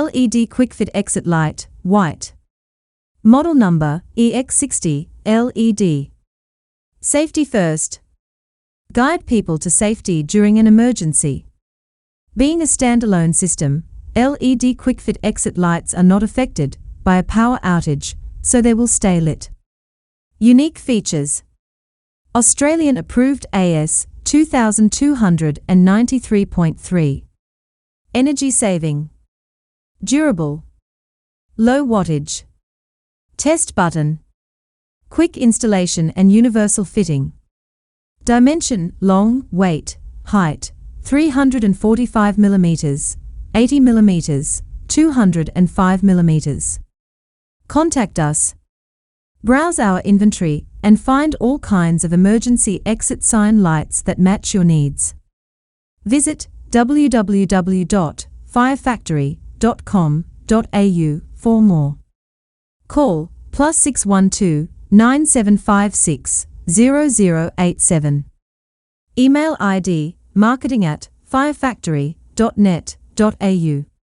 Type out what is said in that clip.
LED Quickfit exit light, white. Model number, EX60, LED. Safety first. Guide people to safety during an emergency. Being a standalone system, LED Quickfit exit lights are not affected by a power outage, so they will stay lit. Unique features. Australian approved AS 2293.3. Energy saving. Durable. Low wattage. Test button. Quick installation and universal fitting. Dimension, long, weight, height, 345 mm, 80 mm, 205 mm. Contact us. Browse our inventory and find all kinds of emergency exit sign lights that match your needs. Visit www.firefactory.com.au for more. Call +612 9756 0087. Email ID marketing@firefactory.net.au.